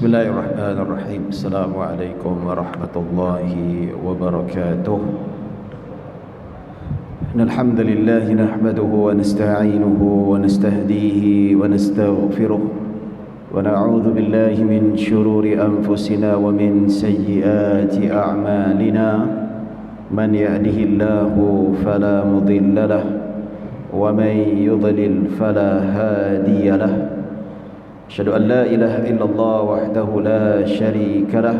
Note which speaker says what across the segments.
Speaker 1: Bismillahirrahmanirrahim. Assalamualaikum warahmatullahi wabarakatuh. Alhamdulillah nahmaduhu wa nasta'inuhu wa nastahdihi wa nastaghfiruh wa na'udzu billahi min shururi anfusina wa min sayyiati a'malina. Man yahdihillahu fala mudilla lahu wa man yudlil fala hadiya lahu. أشهد أن لا إله إلا الله وحده لا شريك له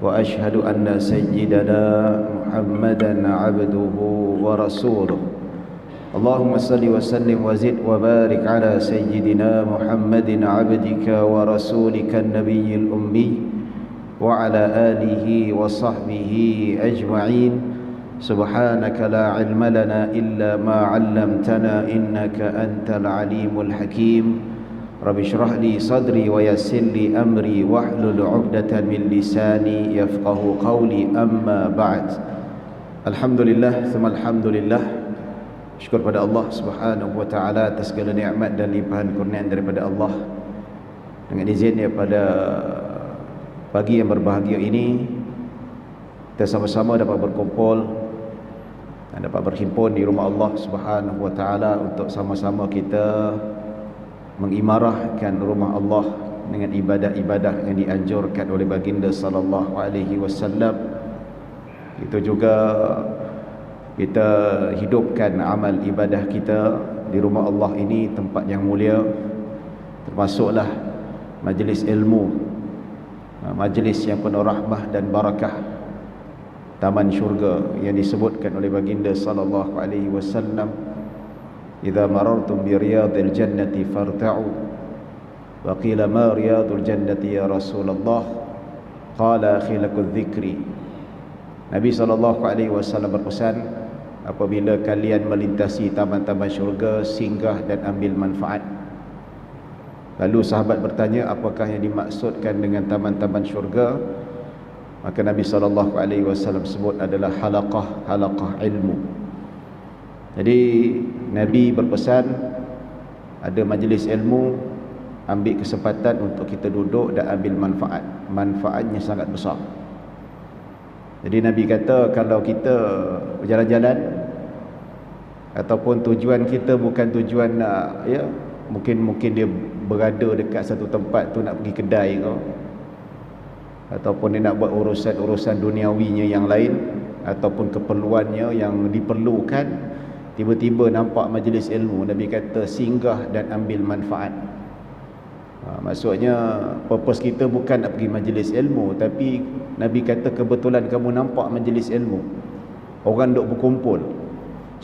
Speaker 1: وأشهد أن سيدنا محمدا عبده ورسوله. اللهم صل وسلم وزد وبارك على سيدنا محمد عبدك ورسولك النبي الأمي وعلى آله وصحبه أجمعين. سبحانك لا علم لنا إلا ما علمتنا إنك أنت العليم الحكيم. Rabbi syrah li sadri wa yassir li amri wahlul 'uqdatan min lisani yafqahu qawli, amma ba'd. Alhamdulillah, thumma alhamdulillah. Syukur pada Allah Subhanahu wa taala atas segala nikmat dan limpahan kurniaan daripada Allah. Dengan izinnya pada pagi yang berbahagia ini kita sama-sama dapat berkumpul dan dapat berhimpun di rumah Allah Subhanahu wa taala untuk sama-sama kita mengimarahkan rumah Allah dengan ibadah-ibadah yang dianjurkan oleh baginda sallallahu alaihi wasallam. Itu juga kita hidupkan amal ibadah kita di rumah Allah ini, tempat yang mulia, termasuklah majlis ilmu, majlis yang penuh rahmah dan barakah, taman syurga yang disebutkan oleh baginda sallallahu alaihi wasallam. إذا مررتم برياض الجنة فارتعوا وقيل ما رياض الجنة يا رسول الله قال خلق الذكر. Nabi SAW berpesan, apabila kalian melintasi taman-taman syurga, singgah dan ambil manfaat. Lalu sahabat bertanya, apakah yang dimaksudkan dengan taman-taman syurga? Maka Nabi SAW sebut adalah halaqah ilmu. Jadi Nabi berpesan, ada majlis ilmu, ambil kesempatan untuk kita duduk dan ambil manfaat. Manfaatnya sangat besar. Jadi Nabi kata, kalau kita berjalan-jalan ataupun tujuan kita bukan tujuan nak, mungkin dia berada dekat satu tempat tu nak pergi kedai ke, ataupun dia nak buat urusan duniawinya yang lain, ataupun keperluannya yang diperlukan, tiba-tiba nampak majlis ilmu, Nabi kata singgah dan ambil manfaat. Maksudnya purpose kita bukan nak pergi majlis ilmu, tapi Nabi kata kebetulan kamu nampak majlis ilmu, orang duk berkumpul,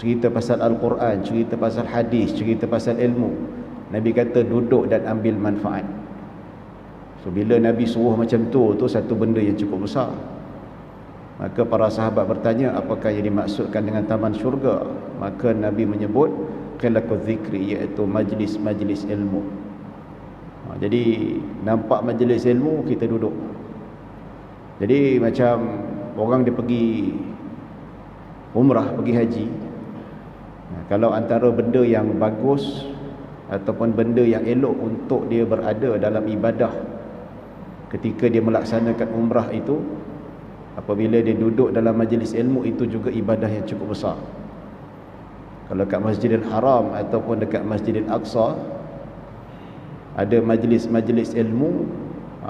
Speaker 1: cerita pasal Al-Quran, cerita pasal hadis, cerita pasal ilmu, Nabi kata duduk dan ambil manfaat. So bila Nabi suruh macam tu satu benda yang cukup besar. Maka para sahabat bertanya, apakah yang dimaksudkan dengan taman syurga? Maka Nabi menyebut khilaquz zikri, iaitu majlis-majlis ilmu. Jadi nampak majlis ilmu, kita duduk. Jadi macam orang dia pergi umrah, pergi haji, kalau antara benda yang bagus ataupun benda yang elok untuk dia berada dalam ibadah ketika dia melaksanakan umrah itu, apabila dia duduk dalam majlis ilmu, itu juga ibadah yang cukup besar. Kalau kat Masjidil Haram ataupun dekat Masjidil Aqsa ada majlis-majlis ilmu,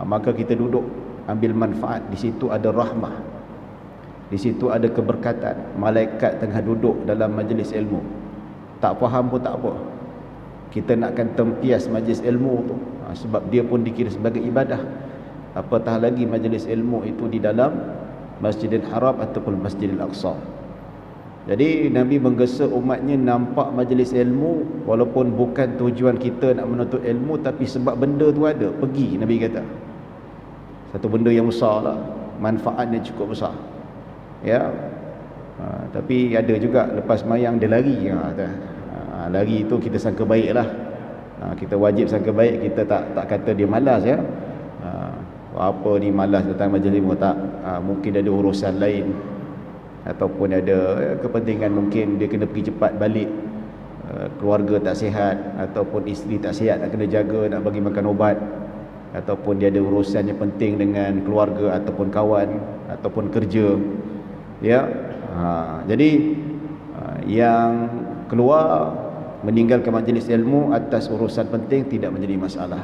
Speaker 1: maka kita duduk ambil manfaat. Di situ ada rahmah, di situ ada keberkatan. Malaikat tengah duduk dalam majlis ilmu, tak faham pun tak apa, kita nakkan tempias majlis ilmu tu, sebab dia pun dikira sebagai ibadah. Apatah lagi majlis ilmu itu di dalam Masjidil Haram ataupun Masjidil Aqsa. Jadi Nabi menggesa umatnya nampak majlis ilmu, walaupun bukan tujuan kita nak menuntut ilmu, tapi sebab benda tu ada, pergi. Nabi kata satu benda yang besar lah, manfaatnya cukup besar. Tapi ada juga lepas mayang dia lari. Lari itu kita sangka baik lah. Kita wajib sangka baik, kita tak kata dia malas. Apa ni malas datang majlis ilmu, tak. Mungkin ada urusan lain, ataupun ada kepentingan, mungkin dia kena pergi cepat balik, keluarga tak sihat, ataupun isteri tak sihat, nak kena jaga, nak bagi makan ubat. ataupun dia ada urusan yang penting dengan keluarga ataupun kawan ataupun kerja, ya. Jadi yang keluar meninggalkan majlis ilmu atas urusan penting tidak menjadi masalah.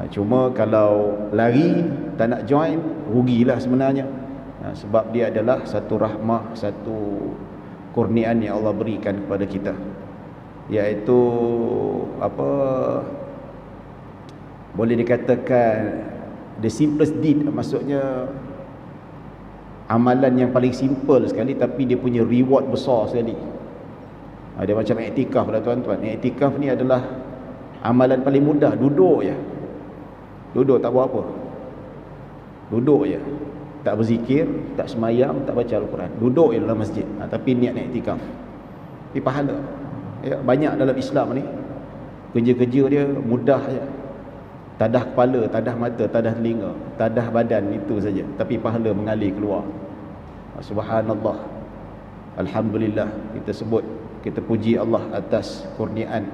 Speaker 1: Cuma kalau lari tak nak join, rugilah sebenarnya. Sebab dia adalah satu rahmah, satu kurniaan yang Allah berikan kepada kita, iaitu apa, boleh dikatakan the simplest deed, maksudnya amalan yang paling simple sekali tapi dia punya reward besar sekali. Dia macam iktikaf lah tuan-tuan. Iktikaf ni adalah amalan paling mudah, duduk je. Duduk tak buat apa, duduk je, tak berzikir, tak semayang, tak baca Al-Quran, duduk je dalam masjid, tapi niat iktikaf. Tapi pahala ya, banyak dalam Islam ni kerja-kerja dia mudah je. Tadah kepala, tadah mata, tadah telinga, tadah badan, itu saja, tapi pahala mengalir keluar. Subhanallah, alhamdulillah, kita sebut, kita puji Allah atas kurniaan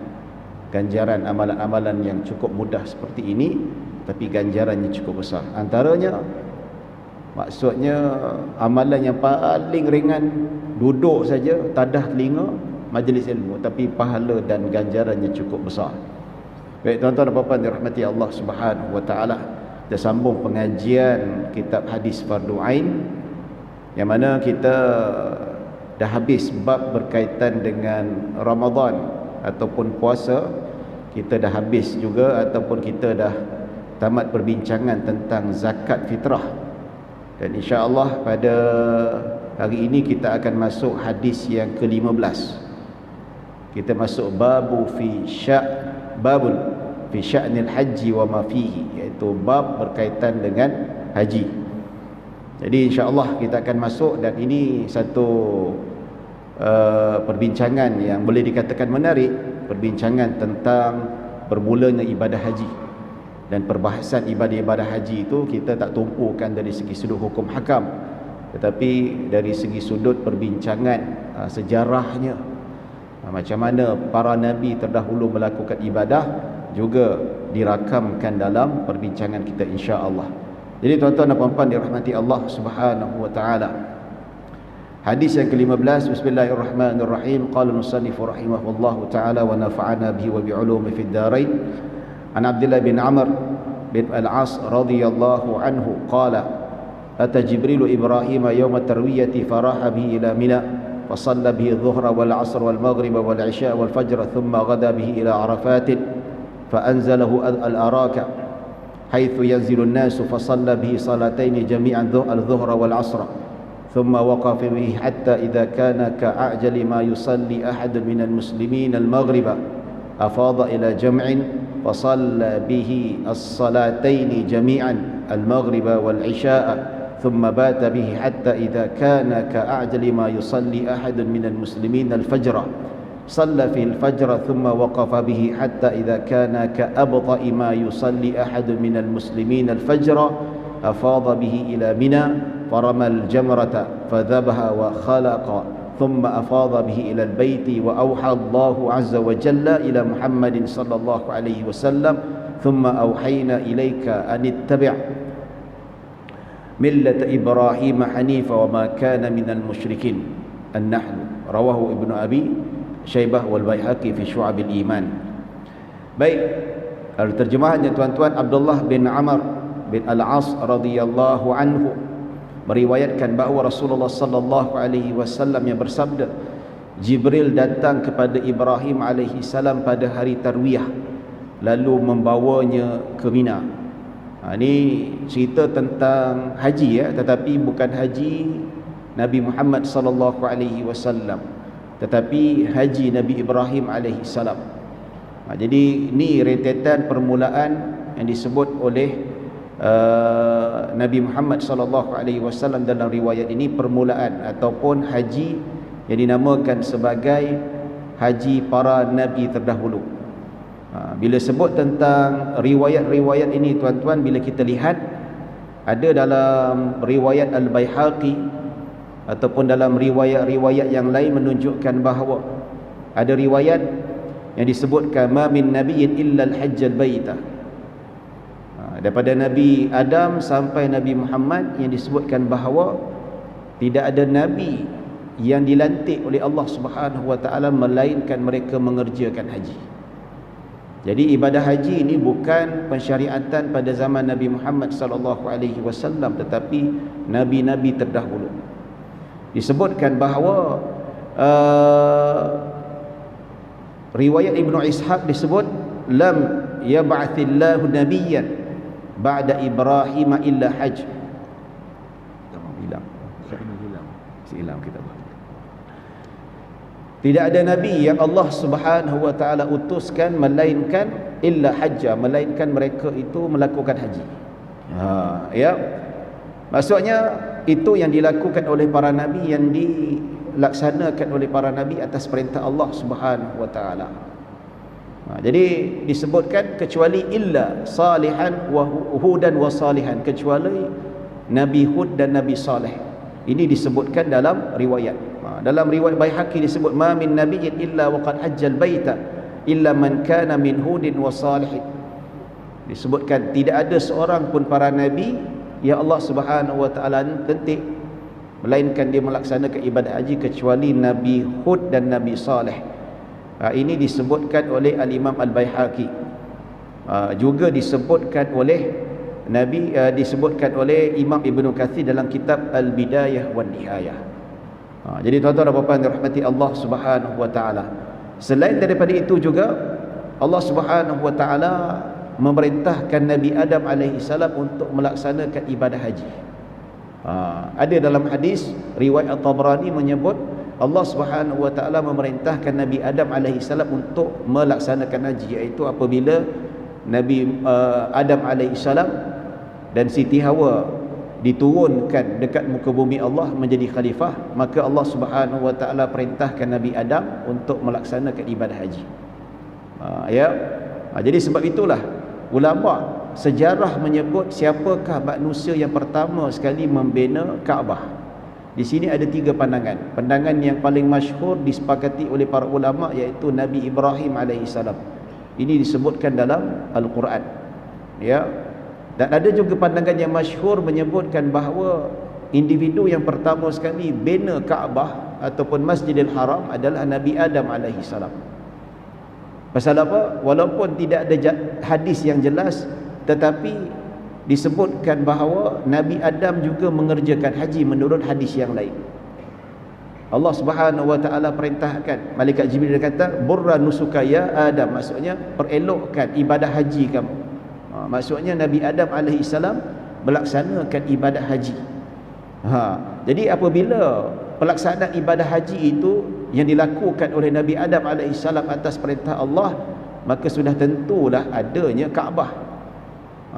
Speaker 1: ganjaran amalan-amalan yang cukup mudah seperti ini, tapi ganjarannya cukup besar. Antaranya, maksudnya amalan yang paling ringan, duduk saja, tadah telinga, majlis ilmu, tapi pahala dan ganjarannya cukup besar. Baik tuan-tuan dan puan-puan dirahmati Allah Subhanahu wa taala, kita sambung pengajian kitab hadis Fardu Ain, yang mana kita dah habis bab berkaitan dengan Ramadan ataupun puasa. Kita dah habis juga ataupun kita dah tamat perbincangan tentang zakat fitrah. Dan insya-Allah pada hari ini kita akan masuk hadis yang ke-15. Kita masuk babul fi sya'nil haji wa ma fihi, iaitu bab berkaitan dengan haji. Jadi insya-Allah kita akan masuk, dan ini satu perbincangan yang boleh dikatakan menarik, perbincangan tentang bermulanya ibadah haji. Dan perbahasan ibadah-ibadah haji itu kita tak tumpukan dari segi sudut hukum hakam, tetapi dari segi sudut perbincangan sejarahnya, macam mana para nabi terdahulu melakukan ibadah, juga dirakamkan dalam perbincangan kita insya-Allah. Jadi tuan-tuan dan puan-puan dirahmati Allah Subhanahu wa taala, hadis yang ke-15, bismillahirrahmanirrahim. Qala al-musannif rahimahullahu taala wa nafa'ana bihi wa bi 'ulumi fid dharain. An Abdullah bin Amr bin Al-As radhiyallahu anhu qala ata Jibril Ibrahim yawm at-tarwiyati faraha bihi ila Mina فصلى به الظهر والعصر والمغرب والعشاء والفجر ثم غدا به إلى عرفات فأنزله الأراك حيث ينزل الناس فصلى به صلاتين جميعا الظهر والعصر ثم وقف به حتى إذا كان كأعجل ما يصلي أحد من المسلمين المغرب أفاض إلى جمع فصلى به الصلاتين جميعا المغرب والعشاء ثم بات به حتى إذا كان كأعجل ما يصلي أحد من المسلمين الفجر صلى في الفجر ثم وقف به حتى إذا كان كأبطأ ما يصلي أحد من المسلمين الفجر أفاض به إلى منى فرمى الجمرة فذبح وخلق ثم أفاض به إلى البيت وأوحى الله عز وجل إلى محمد صلى الله عليه وسلم ثم أوحينا إليك أن اتبع ملة إبراهيم حنيفا وما كان من المشركين النحل. رواه ابن أبي Syaibah wal Baihaqi fi Syu'abil Iman. Baik, kalau terjemahannya tuan-tuan, Abdullah bin Amr bin Al-As radhiyallahu anhu meriwayatkan bahawa Rasulullah sallallahu alaihi wasallam yang bersabda, Jibril datang kepada Ibrahim alaihi salam pada hari Tarwiyah lalu membawanya ke Mina. Ini cerita tentang haji ya, tetapi bukan haji Nabi Muhammad sallallahu alaihi wasallam, tetapi haji Nabi Ibrahim alaihi salam. Jadi ini rentetan permulaan yang disebut oleh Nabi Muhammad sallallahu alaihi wasallam dalam riwayat ini, permulaan ataupun haji yang dinamakan sebagai haji para nabi terdahulu. Bila sebut tentang riwayat-riwayat ini tuan-tuan, bila kita lihat ada dalam riwayat Al-Baihaqi ataupun dalam riwayat-riwayat yang lain menunjukkan bahawa ada riwayat yang disebutkan ma min nabiyyin illa al-hajjal baita. Daripada Nabi Adam sampai Nabi Muhammad yang disebutkan bahawa tidak ada Nabi yang dilantik oleh Allah Subhanahu Wa Taala melainkan mereka mengerjakan haji. Jadi ibadah haji ini bukan pensyariatan pada zaman Nabi Muhammad sallallahu alaihi wasallam, tetapi nabi-nabi terdahulu. Disebutkan bahawa riwayat Ibnu Ishaq disebut lam yab'athillahu nabiyyan ba'da Ibrahim illa hajj. Hilang kita. Tidak ada nabi yang Allah Subhanahu Wa Taala utuskan melainkan illa hajjah, melainkan mereka itu melakukan haji. Ya. Maksudnya itu yang dilakukan oleh para nabi, yang dilaksanakan oleh para nabi atas perintah Allah Subhanahu Wa Taala. Jadi disebutkan kecuali illa salihan wa hudan wa salihan, kecuali Nabi Hud dan Nabi Saleh. Ini disebutkan dalam riwayat. Dalam riwayat Baihaqi disebut ma min nabiyyin illa waqad hajjal baita illa man kana min hudin wa salihin. Disebutkan tidak ada seorang pun para nabi yang Allah Subhanahu Wa Taala tentik melainkan dia melaksanakan ibadat haji kecuali Nabi Hud dan Nabi Saleh. Ini disebutkan oleh Al-Imam Al-Baihaqi. Juga disebutkan oleh disebutkan oleh Imam Ibnu Katsir dalam kitab Al-Bidayah wan Nihayah. Jadi tuan-tuan dan puan-puan dirahmati Allah Subhanahu Wa Taala, selain daripada itu juga Allah Subhanahu Wa Taala memerintahkan Nabi Adam alaihi salam untuk melaksanakan ibadah haji. Ada dalam hadis riwayat At-Tabrani menyebut Allah Subhanahu Wa Taala memerintahkan Nabi Adam alaihi salam untuk melaksanakan haji, iaitu apabila Nabi Adam alaihi salam dan Siti Hawa diturunkan dekat muka bumi Allah menjadi khalifah, maka Allah Subhanahu Wa Taala perintahkan Nabi Adam untuk melaksanakan ibadah haji. Jadi sebab itulah ulama sejarah menyebut siapakah manusia yang pertama sekali membina Kaabah. Di sini ada 3 pandangan. Pandangan yang paling masyhur disepakati oleh para ulama iaitu Nabi Ibrahim alaihissalam. Ini disebutkan dalam Al-Quran. Ya. Dan ada juga pandangan yang masyhur menyebutkan bahawa individu yang pertama sekali bina Kaabah ataupun Masjidil Haram adalah Nabi Adam alaihissalam. Pasal apa? Walaupun tidak ada hadis yang jelas, tetapi disebutkan bahawa Nabi Adam juga mengerjakan haji menurut hadis yang lain. Allah Subhanahu Wa Taala perintahkan malaikat Jibril, dia kata burra nusuka ya Adam, maksudnya perelokkan ibadah haji kamu. Maksudnya Nabi Adam alaihissalam melaksanakan ibadah haji. Jadi apabila pelaksanaan ibadah haji itu yang dilakukan oleh Nabi Adam alaihissalam atas perintah Allah, maka sudah tentulah adanya Kaabah.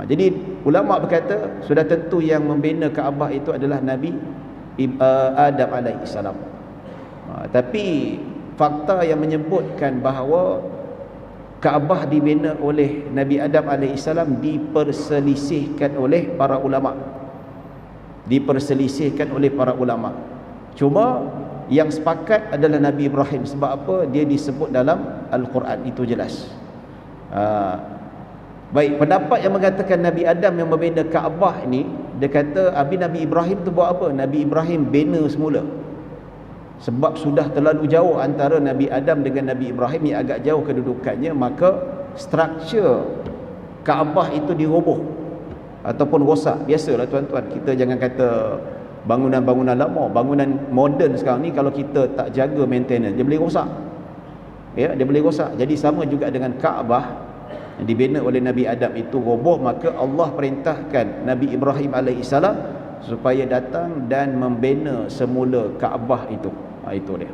Speaker 1: Jadi ulama berkata sudah tentu yang membina Kaabah itu adalah Nabi Adam alaihissalam. Tapi fakta yang menyebutkan bahawa Kaabah dibina oleh Nabi Adam alaihissalam diperselisihkan oleh para ulama. Diperselisihkan oleh para ulama. Cuma yang sepakat adalah Nabi Ibrahim. Sebab apa? Dia disebut dalam Al-Quran, itu jelas. Baik, pendapat yang mengatakan Nabi Adam yang membina Kaabah ini, dia kata Nabi Ibrahim tu buat apa? Nabi Ibrahim bina semula. Sebab sudah terlalu jauh antara Nabi Adam dengan Nabi Ibrahim yang agak jauh kedudukannya, maka struktur Kaabah itu diroboh ataupun rosak. Biasalah tuan-tuan, kita jangan kata bangunan-bangunan lama, bangunan moden sekarang ni kalau kita tak jaga maintenance, dia boleh rosak. Ya, dia boleh rosak. Jadi sama juga dengan Kaabah yang dibina oleh Nabi Adam itu roboh, maka Allah perintahkan Nabi Ibrahim alaihissalam supaya datang dan membina semula Kaabah itu. Itu dia.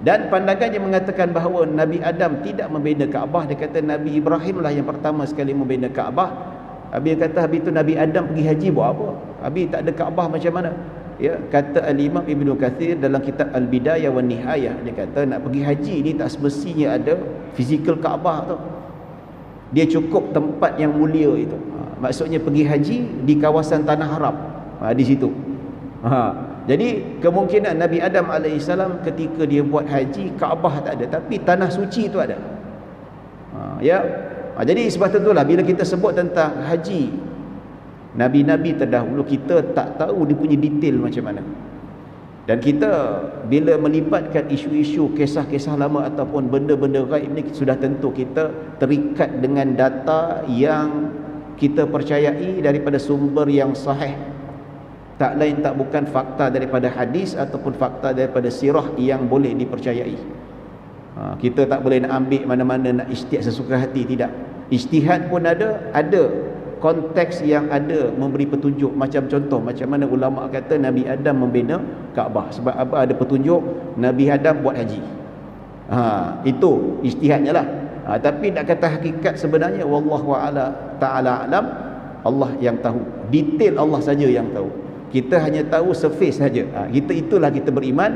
Speaker 1: Dan pandangan yang mengatakan bahawa Nabi Adam tidak membina Kaabah, dia kata Nabi Ibrahim lah yang pertama sekali membina Kaabah. Habis kata habis itu Nabi Adam pergi haji buat apa? Habis tak ada Kaabah macam mana? Ya, kata Al-Imam Ibnu Katsir dalam kitab Al-Bidayah wan Nihayah, dia kata nak pergi haji ni tak semestinya ada fizikal Kaabah tu. Dia cukup tempat yang mulia itu. Maksudnya pergi haji di kawasan tanah haram. Di situ. Jadi kemungkinan Nabi Adam alaihissalam ketika dia buat haji, Kaabah tak ada, tapi tanah suci itu ada. Ya. Jadi sebab itulah bila kita sebut tentang haji Nabi-nabi terdahulu kita tak tahu dia punya detail macam mana. Dan kita bila melibatkan isu-isu kisah-kisah lama ataupun benda-benda gaib ni, sudah tentu kita terikat dengan data yang kita percayai daripada sumber yang sahih, tak lain tak bukan fakta daripada hadis ataupun fakta daripada sirah yang boleh dipercayai. Kita tak boleh nak ambil mana-mana, nak ijtihad sesuka hati, tidak. Ijtihad pun ada konteks yang ada memberi petunjuk. Macam contoh, macam mana ulama kata Nabi Adam membina Kaabah, sebab apa? Ada petunjuk Nabi Adam buat haji. Itu ijtihadnya lah. Tapi nak kata hakikat sebenarnya, wallahu ta'ala alam, Allah yang tahu, detail Allah saja yang tahu. Kita hanya tahu surface saja. Itulah kita beriman,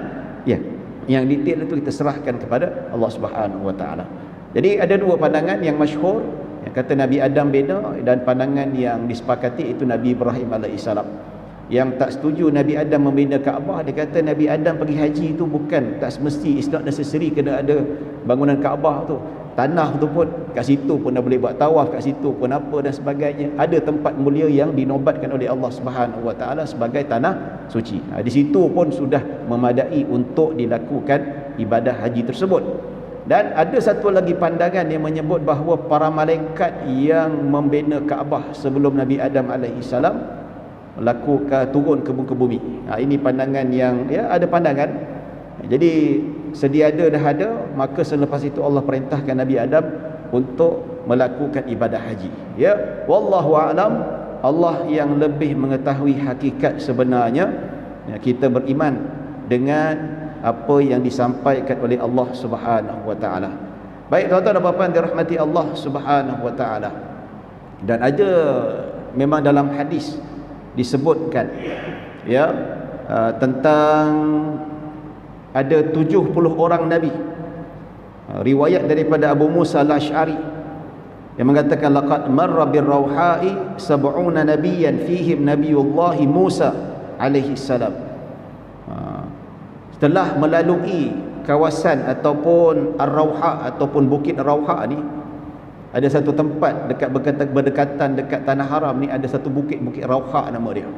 Speaker 1: ya. Yang detail itu kita serahkan kepada Allah Subhanahu wa taala. Jadi ada dua pandangan yang masyhur, yang kata Nabi Adam bina, dan pandangan yang disepakati itu Nabi Ibrahim alaihissalam. Yang tak setuju Nabi Adam membina Kaabah, dia kata Nabi Adam pergi haji itu bukan, tak semesti, it's not necessary kena ada bangunan Kaabah tu. Tanah tu pun kat situ pun dah boleh buat tawaf, kat situ pun apa dan sebagainya. Ada tempat mulia yang dinobatkan oleh Allah Subhanahu wa taala sebagai tanah suci. Di situ pun sudah memadai untuk dilakukan ibadah haji tersebut. Dan ada satu lagi pandangan yang menyebut bahawa para malaikat yang membina Kaabah sebelum Nabi Adam alaihissalam melakukan turun ke muka bumi. Ini pandangan yang, ya, ada pandangan. Jadi sedia ada dah ada, maka selepas itu Allah perintahkan Nabi Adam untuk melakukan ibadah haji. Ya, wallahu a'lam, Allah yang lebih mengetahui hakikat sebenarnya. Ya, kita beriman dengan apa yang disampaikan oleh Allah Subhanahu wa taala. Baik tuan-tuan dan puan-puan dirahmati Allah Subhanahu wa taala. Dan ada memang dalam hadis disebutkan, ya, tentang ada 70 orang Nabi. Riwayat daripada Abu Musa al-Ash'ari yang mengatakan laqad marra bir-rauha'i sab'una nabiyyan fihim nabiyullah Musa alaihi salam. Setelah melalui kawasan ataupun Ar-Rauha ataupun Bukit Rauha ni, ada satu tempat dekat berdekatan dekat Tanah Haram ni, ada satu bukit, Bukit Rauha nama dia.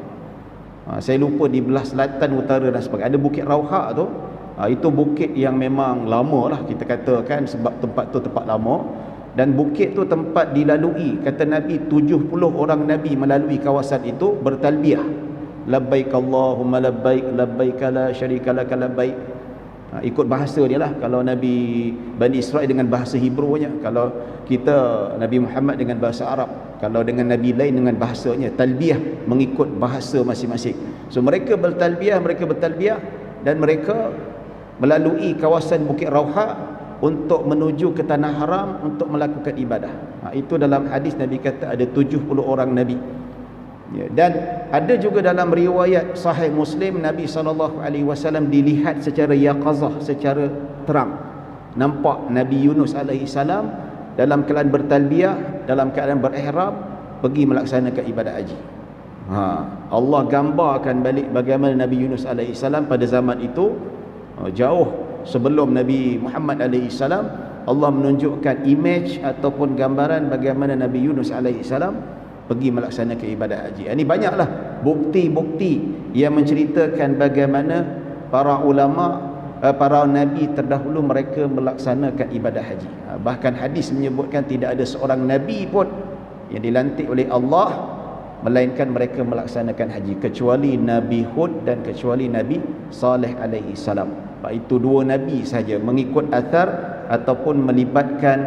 Speaker 1: Saya lupa di belah selatan, utara dan sebagainya. Ada Bukit Rauha tu. Itu bukit yang memang lama lah kita katakan, sebab tempat tu tempat lama. Dan bukit tu tempat dilalui, kata Nabi, 70 orang Nabi melalui kawasan itu bertalbiah, labbaik Allahumma labbaik, labbaik la syarika lak labbaik. Ikut bahasa dia lah. Kalau Nabi Bani Israel dengan bahasa Hebrew-nya, kalau kita Nabi Muhammad dengan bahasa Arab, kalau dengan Nabi lain dengan bahasanya. Talbiah mengikut bahasa masing-masing. So mereka bertalbiah dan mereka melalui kawasan Bukit Rauha untuk menuju ke Tanah Haram untuk melakukan ibadah. Itu dalam hadis Nabi kata ada 70 orang Nabi. Ya, dan ada juga dalam riwayat Sahih Muslim, Nabi SAW dilihat secara yaqazah, secara terang, nampak Nabi Yunus alaihissalam dalam keadaan bertalbiah, dalam keadaan berihram, pergi melaksanakan ibadah haji. Allah gambarkan balik bagaimana Nabi Yunus alaihissalam pada zaman itu, jauh sebelum Nabi Muhammad alaihissalam, Allah menunjukkan image ataupun gambaran bagaimana Nabi Yunus alaihissalam pergi melaksanakan ibadah haji. Ini banyaklah bukti-bukti yang menceritakan bagaimana para ulama, para nabi terdahulu mereka melaksanakan ibadah haji. Bahkan hadis menyebutkan tidak ada seorang nabi pun yang dilantik oleh Allah melainkan mereka melaksanakan haji, kecuali Nabi Hud dan kecuali Nabi Saleh alaihi salam. Itu dua nabi saja mengikut athar ataupun melibatkan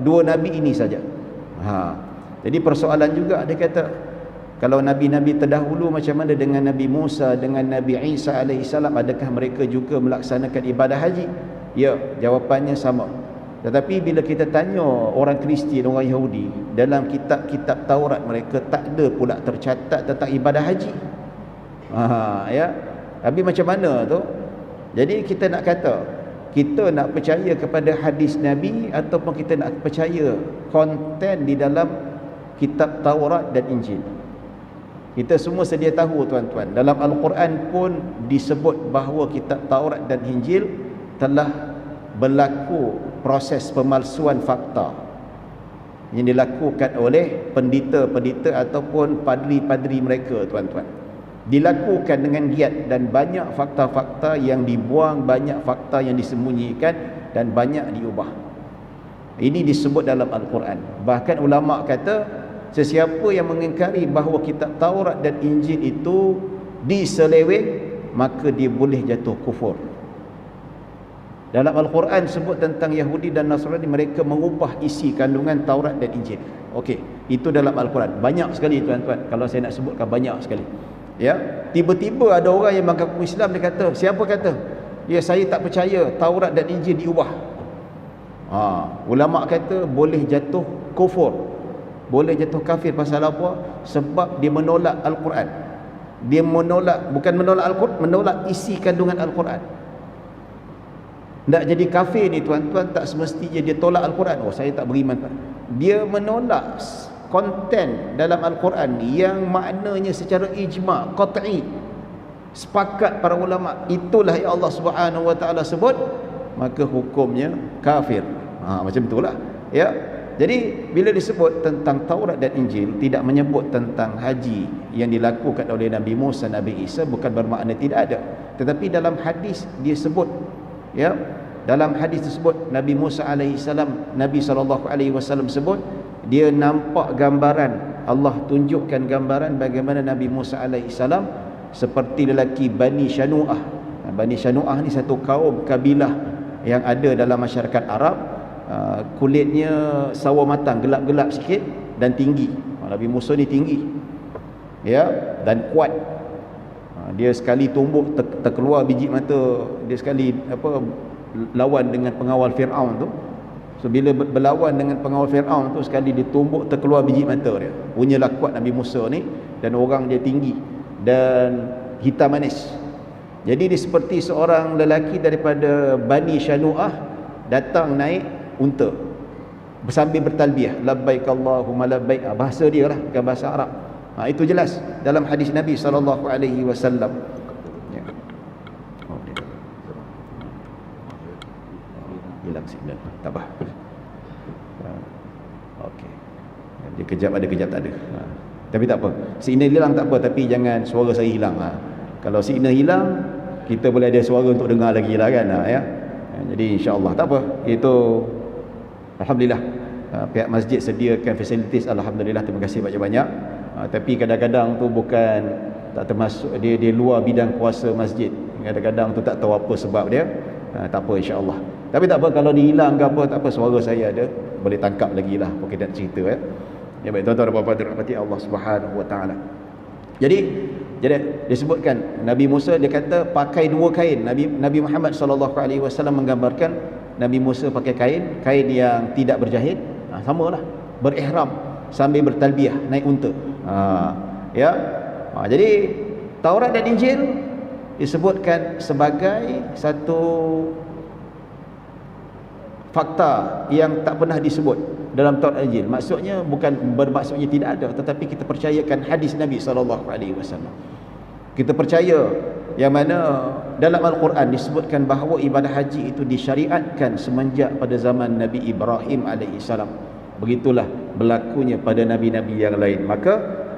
Speaker 1: dua nabi ini saja. Jadi persoalan juga, dia kata kalau nabi-nabi terdahulu macam mana dengan Nabi Musa, dengan Nabi Isa alaihissalam, adakah mereka juga melaksanakan ibadah haji? Ya, jawapannya sama. Tetapi bila kita tanya orang Kristian, orang Yahudi, dalam kitab-kitab Taurat mereka tak ada pula tercatat tentang ibadah haji. Ya. Tapi macam mana tu? Jadi kita nak kata, kita nak percaya kepada hadis Nabi ataupun kita nak percaya konten di dalam kitab Taurat dan Injil? Kita semua sedia tahu tuan-tuan, dalam Al-Quran pun disebut bahawa kitab Taurat dan Injil telah berlaku proses pemalsuan fakta. yang dilakukan oleh pendeta-pendeta ataupun padri-padri mereka, tuan-tuan. Dilakukan dengan giat dan banyak fakta-fakta yang dibuang, banyak fakta yang disembunyikan dan banyak diubah. Ini disebut dalam Al-Quran. Bahkan ulama kata, sesiapa yang mengingkari bahawa kitab Taurat dan Injil itu diseleweng, maka dia boleh jatuh kufur. Dalam Al-Quran sebut tentang Yahudi dan Nasrani, mereka mengubah isi kandungan Taurat dan Injil. Okey, itu dalam Al-Quran. Banyak sekali, tuan-tuan. Kalau saya nak sebutkan, banyak sekali. Ya, tiba-tiba ada orang yang mengaku Islam, dia kata, siapa kata? Ya, saya tak percaya Taurat dan Injil diubah. Ulama kata boleh jatuh kufur, boleh jatuh kafir. Pasal apa? Sebab dia menolak Al-Quran. Dia menolak, bukan menolak Al-Quran, menolak isi kandungan Al-Quran. Tak jadi kafir ni, tuan-tuan, tak semestinya dia tolak Al-Quran. Oh, saya tak beriman. Dia menolak konten dalam Al-Quran yang maknanya secara ijma' qat'i, sepakat para ulama, itulah yang Allah Subhanahu wa taala sebut, maka hukumnya kafir. Macam itulah, ya. Jadi bila disebut tentang Taurat dan Injil, tidak menyebut tentang haji yang dilakukan oleh Nabi Musa, Nabi Isa, bukan bermakna tidak ada. Tetapi dalam hadis dia sebut, ya, dalam hadis tersebut Nabi Musa alaihi salam, Nabi SAW sebut, dia nampak gambaran, Allah tunjukkan gambaran bagaimana Nabi Musa alaihi salam seperti lelaki Bani Shanu'ah. Bani Shanu'ah ni satu kaum kabilah yang ada dalam masyarakat Arab. Kulitnya sawo matang, gelap-gelap sikit dan tinggi. Nabi Musa ni tinggi, ya, dan kuat. Dia sekali tumbuk terkeluar biji mata. Dia sekali lawan dengan pengawal Fir'aun tu. So bila berlawan dengan pengawal Fir'aun tu, sekali ditumbuk terkeluar biji mata dia. Punyalah kuat Nabi Musa ni, dan orang dia tinggi dan hitam manis. Jadi dia seperti seorang lelaki daripada Bani Shanu'ah datang naik unta sambil bertalbiyah, labbaik Allahumma labbaik. Bahasa dia lah, bukan bahasa Arab. Itu jelas dalam hadis Nabi sallallahu alaihi wasallam. Hilang signal, tak apa. Okey, dia kejap ada, kejap tak ada. Tapi tak apa, signal hilang tak apa, tapi jangan suara saya hilang. Kalau signal hilang, kita boleh ada suara untuk dengar lagi lah, kan, ya. Jadi insya-Allah tak apa. Itu alhamdulillah, pihak masjid sediakan fasilitis, alhamdulillah, terima kasih banyak-banyak. Tapi kadang-kadang tu bukan, tak termasuk, dia luar bidang kuasa masjid. Kadang-kadang tu tak tahu apa sebab dia. Tak apa, insya-Allah. Tapi tak apa, kalau dihilang ke apa, tak apa, suara saya ada, boleh tangkap lagi lah apa kita nak cerita, ya. Ya, baik, tuan-tuan dan puan-puan dirahmati Allah Subhanahu wa taala. Jadi disebutkan Nabi Musa, dia kata pakai dua kain. Nabi Muhammad SAW menggambarkan Nabi Musa pakai kain yang tidak berjahit, samalah, berihram sambil bertalbiyah naik unta. Ya. Jadi Taurat dan Injil disebutkan sebagai satu fakta yang tak pernah disebut dalam Taurat dan Injil. Maksudnya bukan bermaksudnya tidak ada, tetapi kita percayakan hadis Nabi SAW. Kita percaya yang mana dalam Al-Quran disebutkan bahawa ibadah haji itu disyariatkan semenjak pada zaman Nabi Ibrahim AS. Begitulah berlakunya pada Nabi-Nabi yang lain. Maka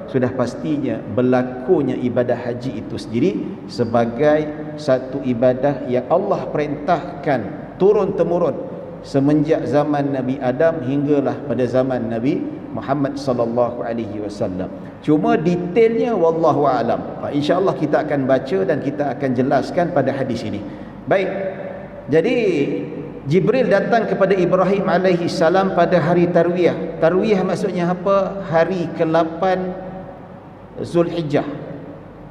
Speaker 1: sudah pastinya berlakunya ibadah haji itu sendiri sebagai satu ibadah yang Allah perintahkan turun-temurun semenjak zaman Nabi Adam hinggalah pada zaman Nabi Muhammad sallallahu alaihi wasallam. Cuma detailnya wallahu alam. Insya-Allah kita akan baca dan kita akan jelaskan pada hadis ini. Baik. Jadi Jibril datang kepada Ibrahim alaihi salam pada hari Tarwiyah. Tarwiyah maksudnya apa? Hari ke-8 Zulhijjah.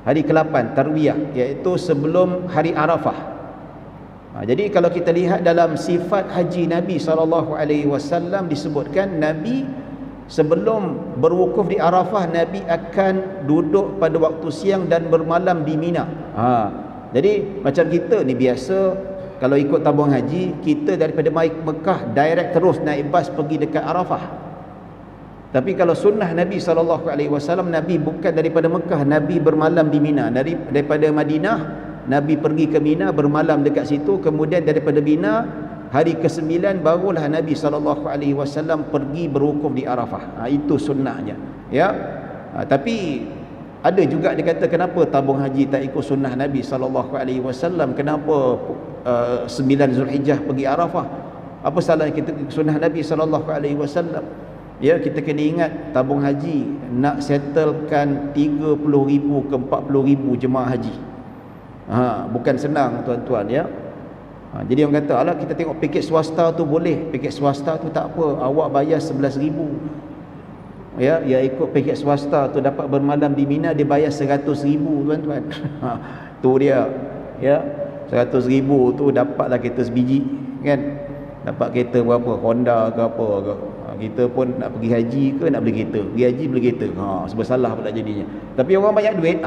Speaker 1: Hari ke-8 Tarwiyah, iaitu sebelum hari Arafah. Jadi kalau kita lihat dalam sifat haji Nabi SAW disebutkan Nabi sebelum berwukuf di Arafah, Nabi akan duduk pada waktu siang dan bermalam di Mina. Jadi macam kita ni biasa, kalau ikut tabung haji, kita daripada Mekah direct terus naik bas pergi dekat Arafah. Tapi kalau sunnah Nabi SAW, Nabi bukan daripada Mekah, Nabi bermalam di Mina. Daripada Madinah, Nabi pergi ke Mina, bermalam dekat situ. Kemudian daripada Mina hari ke-9 barulah Nabi SAW pergi berwukuf di Arafah. Itu sunnahnya, ya. Tapi ada juga dia kata, kenapa tabung haji tak ikut sunnah Nabi SAW? Kenapa 9 Zulhijjah pergi Arafah? Apa salah kita sunnah Nabi SAW? Ya, kita kena ingat tabung haji nak settlekan 30,000 ke 40,000 jemaah haji. Bukan senang tuan-tuan, ya. Jadi orang kata, alah kita tengok paket swasta tu boleh, paket swasta tu tak apa, awak bayar 11,000. Ya, dia ikut paket swasta tu dapat bermalam di Mina, dia bayar 100,000 tuan-tuan. Tu dia, ya. 100,000 tu dapatlah kereta sebiji, kan? Dapat kereta berapa, Honda ke apa ke. Kita pun nak pergi haji ke nak beli kereta, pergi haji beli kereta, sebab salah pula jadinya. Tapi orang banyak duit,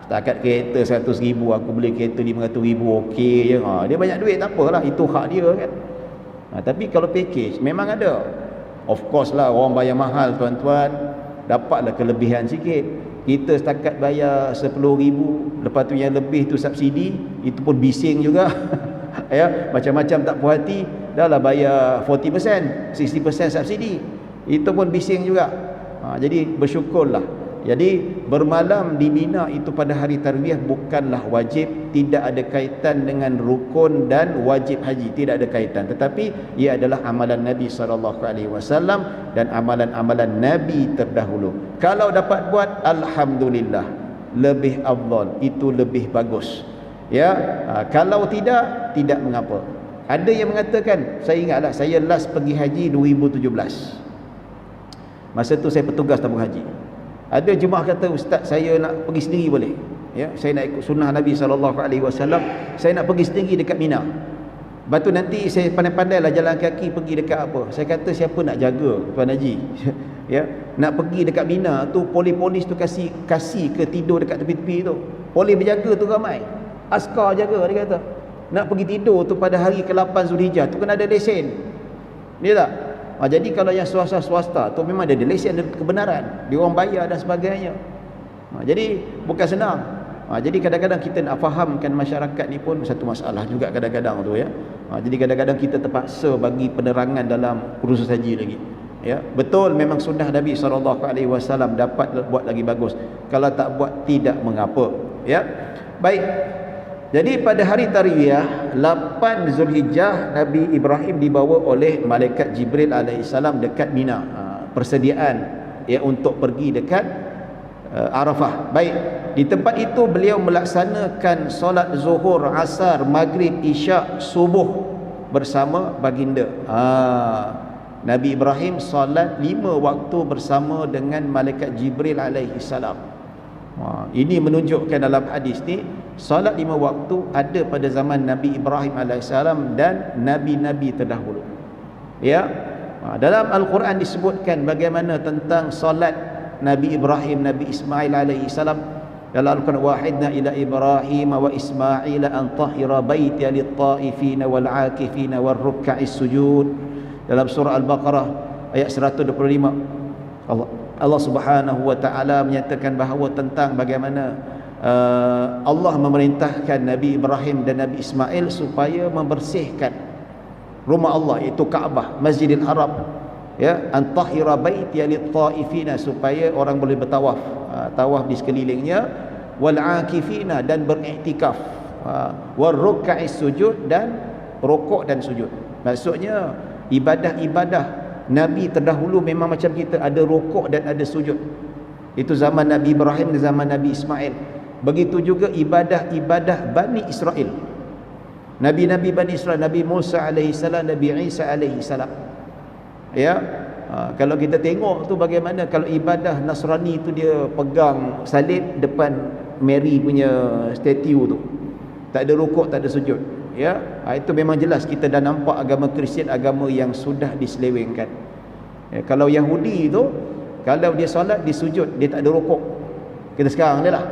Speaker 1: setakat kereta 100,000 aku beli kereta 500,000, okey je. Dia banyak duit tak apalah, itu hak dia, kan. Tapi kalau package memang ada, of course lah, orang bayar mahal tuan-tuan, dapatlah kelebihan sikit. Kita setakat bayar 10,000, lepas tu yang lebih tu subsidi, itu pun bising juga. Ya, macam-macam tak puas hati, dah lah bayar 40%, 60% subsidi, itu pun bising juga. Jadi bersyukurlah. Jadi bermalam di Mina itu pada hari tarwiyah bukanlah wajib, tidak ada kaitan dengan rukun dan wajib haji, tidak ada kaitan, tetapi ia adalah amalan Nabi SAW dan amalan-amalan Nabi terdahulu. Kalau dapat buat, alhamdulillah, lebih afdal, itu lebih bagus, ya. Kalau tidak mengapa. Ada yang mengatakan, saya ingatlah saya last pergi haji 2017. Masa tu saya petugas tabung haji. Ada jemaah kata, ustaz saya nak pergi sendiri boleh? Ya, saya nak ikut sunnah Nabi SAW. Saya nak pergi sendiri dekat Mina. Lepas tu nanti saya pandai-pandai lah jalan kaki pergi dekat apa. Saya kata, siapa nak jaga tuan haji? Ya, nak pergi dekat Mina tu, polis kasih ke tidur dekat tepi-tepi tu. Polis berjaga tu ramai. Askar jaga, dia kata. Nak pergi tidur tu pada hari ke-8 Zulhijjah tu kena ada lesen. Dia tak? Jadi kalau yang swasta tu memang ada lesen, ada kebenaran, dia orang bayar dan sebagainya. Jadi bukan senang. Jadi kadang-kadang kita nak fahamkan masyarakat ni pun satu masalah juga kadang-kadang tu, ya. Jadi kadang-kadang kita terpaksa bagi penerangan dalam kursus haji lagi. Ya, betul memang sunnah Nabi SAW, dapat buat lagi bagus. Kalau tak buat tidak mengapa, ya. Baik. Jadi pada hari tarwiyah 8 Zulhijjah, Nabi Ibrahim dibawa oleh malaikat Jibril alaihissalam dekat Mina. Persediaan, ya, untuk pergi dekat Arafah. Baik, di tempat itu beliau melaksanakan solat zuhur, asar, maghrib, isyak, subuh bersama baginda. Nabi Ibrahim solat 5 waktu bersama dengan malaikat Jibril alaihissalam. Ini menunjukkan dalam hadis ni, solat 5 waktu ada pada zaman Nabi Ibrahim alaihissalam dan nabi-nabi terdahulu. Ya, dalam Al-Quran disebutkan bagaimana tentang solat Nabi Ibrahim, Nabi Ismail alaihissalam. Dalam Al-Quran, wahidna ila Ibrahim wa Ismail an tahira baiti lit-taifin wal-akifin war-ruk'is sujud. Dalam surah Al-Baqarah ayat 125, Allah Subhanahu wa taala menyatakan bahawa tentang bagaimana Allah memerintahkan Nabi Ibrahim dan Nabi Ismail supaya membersihkan rumah Allah, iaitu Kaabah, Masjidil Haram, ya, antahira baiti lit-taifina, supaya orang boleh bertawaf, tawaf di sekelilingnya, wal akifina, dan beriktikaf, wal ruk'is sujud, dan rukuk dan sujud. Maksudnya ibadah-ibadah Nabi terdahulu memang macam kita, ada rukuk dan ada sujud. Itu zaman Nabi Ibrahim dan zaman Nabi Ismail. Begitu juga ibadah-ibadah Bani Israel, Nabi-Nabi Bani Israel, Nabi Musa alaihissalam, Nabi Isa alaihissalam. Ya, kalau kita tengok tu bagaimana kalau ibadah Nasrani tu, dia pegang salib depan Mary punya statue tu, tak ada rukuk, tak ada sujud. Ya, itu memang jelas kita dah nampak agama Kristian, agama yang sudah diselewengkan. Ya, kalau Yahudi tu, kalau dia solat, dia sujud, dia tak ada rukuk. Kita sekarang ni lah.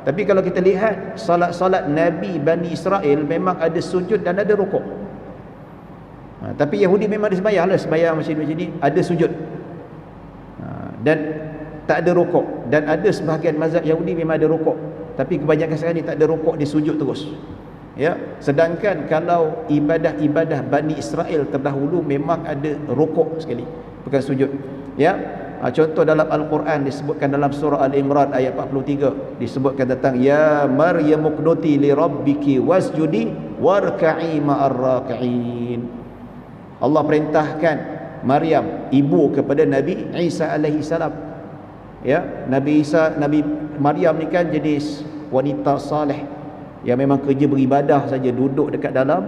Speaker 1: Tapi kalau kita lihat solat-solat Nabi Bani Israel, memang ada sujud dan ada rukuk. Tapi Yahudi memang dia sembahyang lah, sembahyang macam ni, ada sujud, dan tak ada rukuk. Dan ada sebahagian mazhab Yahudi memang ada rukuk, tapi kebanyakan sekarang ni tak ada rukuk, dia sujud terus. Ya, sedangkan kalau ibadah-ibadah Bani Israel terdahulu memang ada rukuk sekali, bukan sujud. Ya, contoh dalam Al-Quran disebutkan dalam surah Al-Imran ayat 43, disebutkan tentang ya Maryam uqnuti li rabbiki wasjudi warka'i ma'ar raki'in. Allah perintahkan Maryam, ibu kepada Nabi Isa alaihi salam. Ya, Nabi Maryam ni kan jenis wanita saleh yang memang kerja beribadah saja, duduk dekat dalam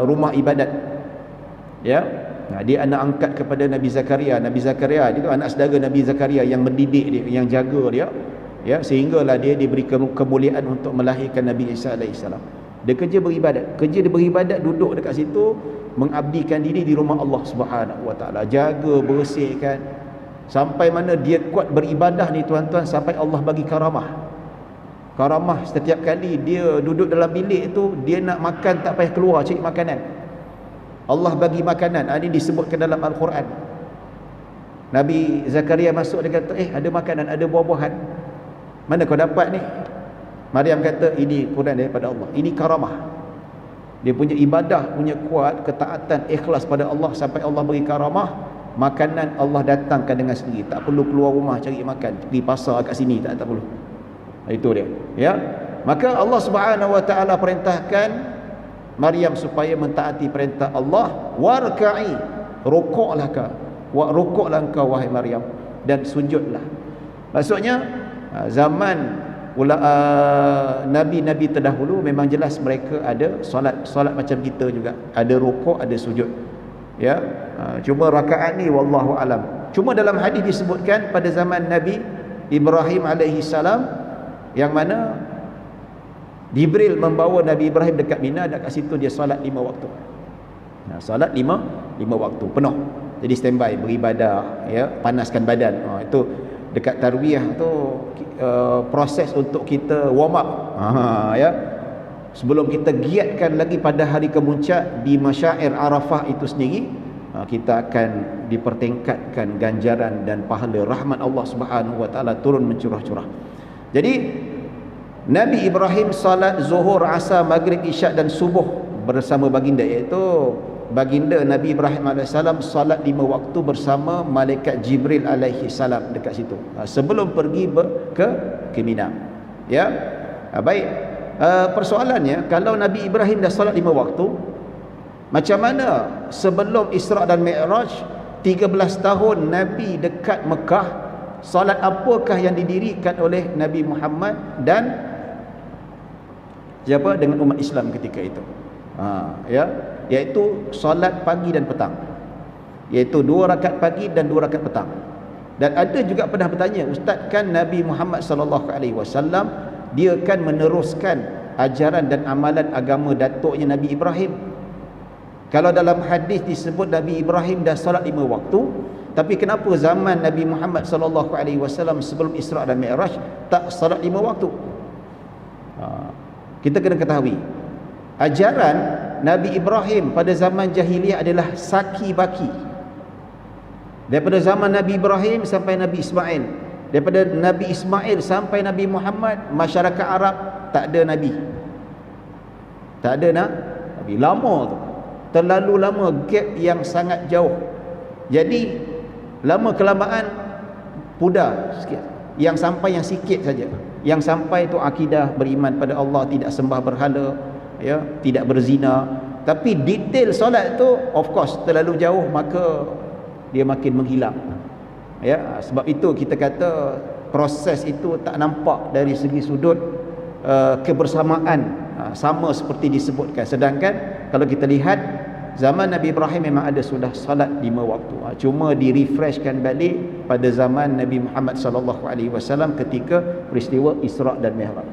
Speaker 1: rumah ibadat. Ya, dia anak angkat kepada Nabi Zakaria. Nabi Zakaria itu anak saudara Nabi Zakaria yang mendidik dia, yang jaga dia, ya, sehinggalah dia diberi kemuliaan untuk melahirkan Nabi Isa alaihi salam. Dia kerja beribadat, duduk dekat situ mengabdikan diri di rumah Allah Subhanahu wa taala, jaga, bersihkan, sampai mana dia kuat beribadah ni tuan-tuan, sampai Allah bagi karamah. Setiap kali dia duduk dalam bilik tu, dia nak makan tak payah keluar cari makanan, Allah bagi makanan. Ini disebutkan dalam Al-Quran. Nabi Zakaria masuk, dia kata ada makanan, ada buah-buahan, mana kau dapat ni? Maryam kata ini Quran daripada Allah, ini karamah. Dia punya ibadah punya kuat, ketaatan, ikhlas pada Allah, sampai Allah beri karamah. Makanan Allah datangkan dengan sendiri, tak perlu keluar rumah cari makan, pergi pasar kat sini, tak perlu. Itu dia, ya. Maka Allah Subhanahu wa taala perintahkan Maryam supaya mentaati perintah Allah, warka'i, rukuklah engkau wahai Maryam, dan sujudlah. Maksudnya zaman nabi-nabi terdahulu memang jelas mereka ada solat macam kita juga, ada rukuk, ada sujud. Ya, cuma rakaat ni wallahu alam. Cuma dalam hadis disebutkan pada zaman Nabi Ibrahim alaihi salam, yang mana Jibril membawa Nabi Ibrahim dekat Mina, dekat situ dia solat 5 waktu. Solat 5 waktu penuh. Jadi standby beribadah, ya, panaskan badan. Itu dekat tarwiyah tu proses untuk kita warm up. Ya. Sebelum kita giatkan lagi pada hari kemuncak di Masyair Arafah itu sendiri, kita akan dipertingkatkan ganjaran dan pahala, rahmat Allah Subhanahu wa taala turun mencurah-curah. Jadi Nabi Ibrahim salat zuhur, asar, maghrib, isyak dan subuh bersama baginda, iaitu baginda Nabi Ibrahim AS salat 5 waktu bersama malaikat Jibril alaihi salam dekat situ, sebelum pergi ke Mina. Ya, baik. Persoalannya, kalau Nabi Ibrahim dah salat 5 waktu, macam mana sebelum Isra' dan Mi'raj 13 tahun Nabi dekat Mekah, salat apakah yang didirikan oleh Nabi Muhammad dan siapa dengan umat Islam ketika itu? Ya, iaitu salat pagi dan petang, iaitu 2 rakaat pagi dan 2 rakaat petang. Dan ada juga pernah bertanya, ustaz, kan Nabi Muhammad sallallahu alaihi wasallam dia kan meneruskan ajaran dan amalan agama datuknya Nabi Ibrahim. Kalau dalam hadis disebut Nabi Ibrahim dah salat 5 waktu, tapi kenapa zaman Nabi Muhammad sallallahu alaihi wasallam sebelum Isra' dan Mi'raj tak salat 5 waktu? Kita kena ketahui, ajaran Nabi Ibrahim pada zaman jahiliyah adalah saki baki. Daripada zaman Nabi Ibrahim sampai Nabi Ismail, daripada Nabi Ismail sampai Nabi Muhammad, masyarakat Arab tak ada nabi. Tak ada nabi. Lama tu. Terlalu lama, gap yang sangat jauh. Jadi lama kelamaan pudar sikit. Yang sampai yang sikit saja. Yang sampai tu akidah beriman pada Allah, tidak sembah berhala, ya, tidak berzina. Tapi detail solat tu of course terlalu jauh, maka dia makin menghilang. Ya, sebab itu kita kata proses itu tak nampak dari segi sudut kebersamaan, sama seperti disebutkan. Sedangkan kalau kita lihat zaman Nabi Ibrahim memang ada sudah salat 5 waktu, cuma di-refreshkan balik pada zaman Nabi Muhammad sallallahu alaihi wasallam ketika peristiwa Isra' dan Mi'raj.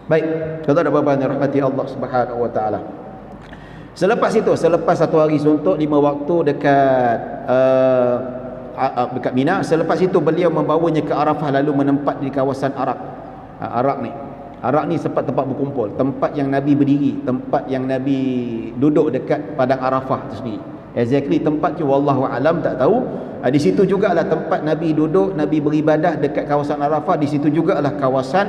Speaker 1: Baik, kalau ada apa-apa yang rahmati Allah Subhanahu wa taala. Selepas itu, selepas 1 hari suntuk 5 waktu dekat Mina, selepas itu beliau membawanya ke Arafah lalu menempat di kawasan Arak. Arak ni tempat berkumpul, tempat yang Nabi berdiri, tempat yang Nabi duduk dekat padang Arafah itu sendiri. Exactly tempat tu wallahu alam, tak tahu. Di situ jugalah tempat Nabi duduk, Nabi beribadah dekat kawasan Arafah. Di situ jugalah kawasan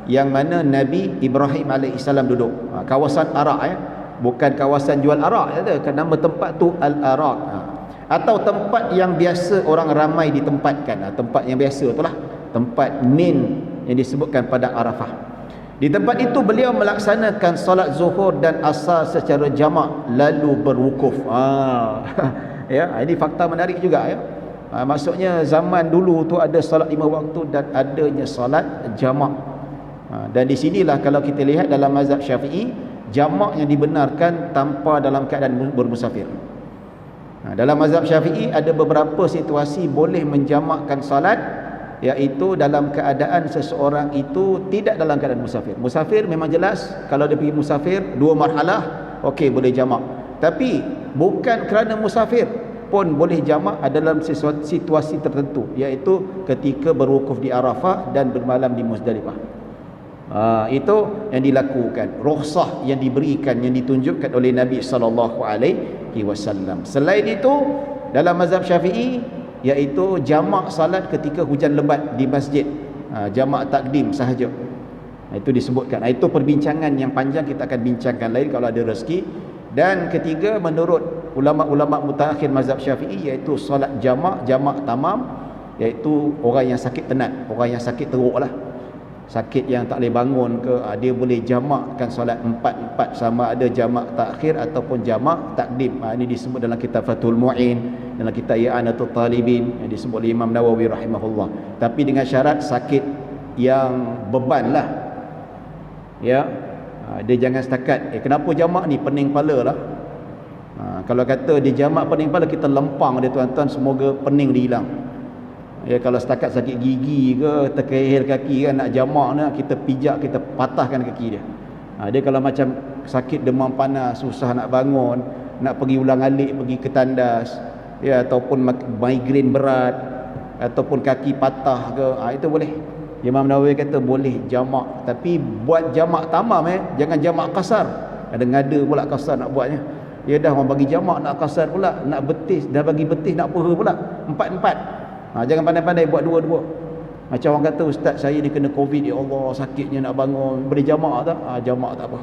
Speaker 1: yang mana Nabi Ibrahim alaihissalam duduk. Kawasan Arak bukan kawasan jual arak, nama tempat tu Al-Arak. Atau tempat yang biasa orang ramai ditempatkan. Tempat yang biasa itulah tempat main yang disebutkan Padang Arafah. Di tempat itu beliau melaksanakan solat zuhur dan asar secara jamak lalu berwukuf. Ya, ini fakta menarik juga ya. Maksudnya zaman dulu tu ada solat 5 waktu dan adanya solat jamak. Dan di sinilah kalau kita lihat dalam mazhab Syafi'i, jamak yang dibenarkan tanpa dalam keadaan bermusafir. Dalam mazhab Syafi'i ada beberapa situasi boleh menjamakkan salat, iaitu dalam keadaan seseorang itu tidak dalam keadaan musafir. Musafir memang jelas, kalau dia pergi musafir 2 marhalah, okey boleh jamak. Tapi bukan kerana musafir pun boleh jamak dalam situasi tertentu, iaitu ketika berwukuf di Arafah dan bermalam di Muzdalifah. Itu yang dilakukan, rukhsah yang diberikan, yang ditunjukkan oleh Nabi SAW. Selain itu dalam mazhab Syafi'i, iaitu jamak salat ketika hujan lebat di masjid, jamak takdim sahaja. Itu disebutkan. Itu perbincangan yang panjang, kita akan bincangkan lain kalau ada rezeki. Dan ketiga, menurut ulama-ulama mutaakhir mazhab Syafi'i, iaitu salat jamak tamam, iaitu orang yang sakit tenat, orang yang sakit teruk lah, sakit yang tak boleh bangun ke, dia boleh jamakkan solat 4 sama ada jamak takhir ataupun jamak takdim. Ini disebut dalam kitab Fathul Mu'in, dalam kitab I'anatul Talibin, yang disebut oleh Imam Nawawi rahimahullah. Tapi dengan syarat sakit yang beban lah, ya. Dia jangan setakat kenapa jamak ni, pening kepala lah. Kalau kata dia jamak pening kepala, kita lempang dia tuan-tuan, semoga pening dia hilang. Ya, kalau setakat sakit gigi ke, terkehil kaki kan, nak jamak nak kita pijak, kita patahkan kaki dia. Dia kalau macam sakit demam panas, susah nak bangun, nak pergi ulang-alik, pergi ke tandas, ya, ataupun migrain berat, ataupun kaki patah ke, itu boleh. Imam Nawawi kata boleh jamak, tapi buat jamak tamam, jangan jamak kasar. Ada ngada pula kasar nak buatnya. Ya dah orang bagi jamak nak kasar pula, nak betis, dah bagi betis nak peha pula, 4-4. Jangan pandai-pandai buat 2-2. Macam orang kata, ustaz saya ni kena covid, ya Allah sakitnya nak bangun, boleh jamak tak? Jamak tak apa.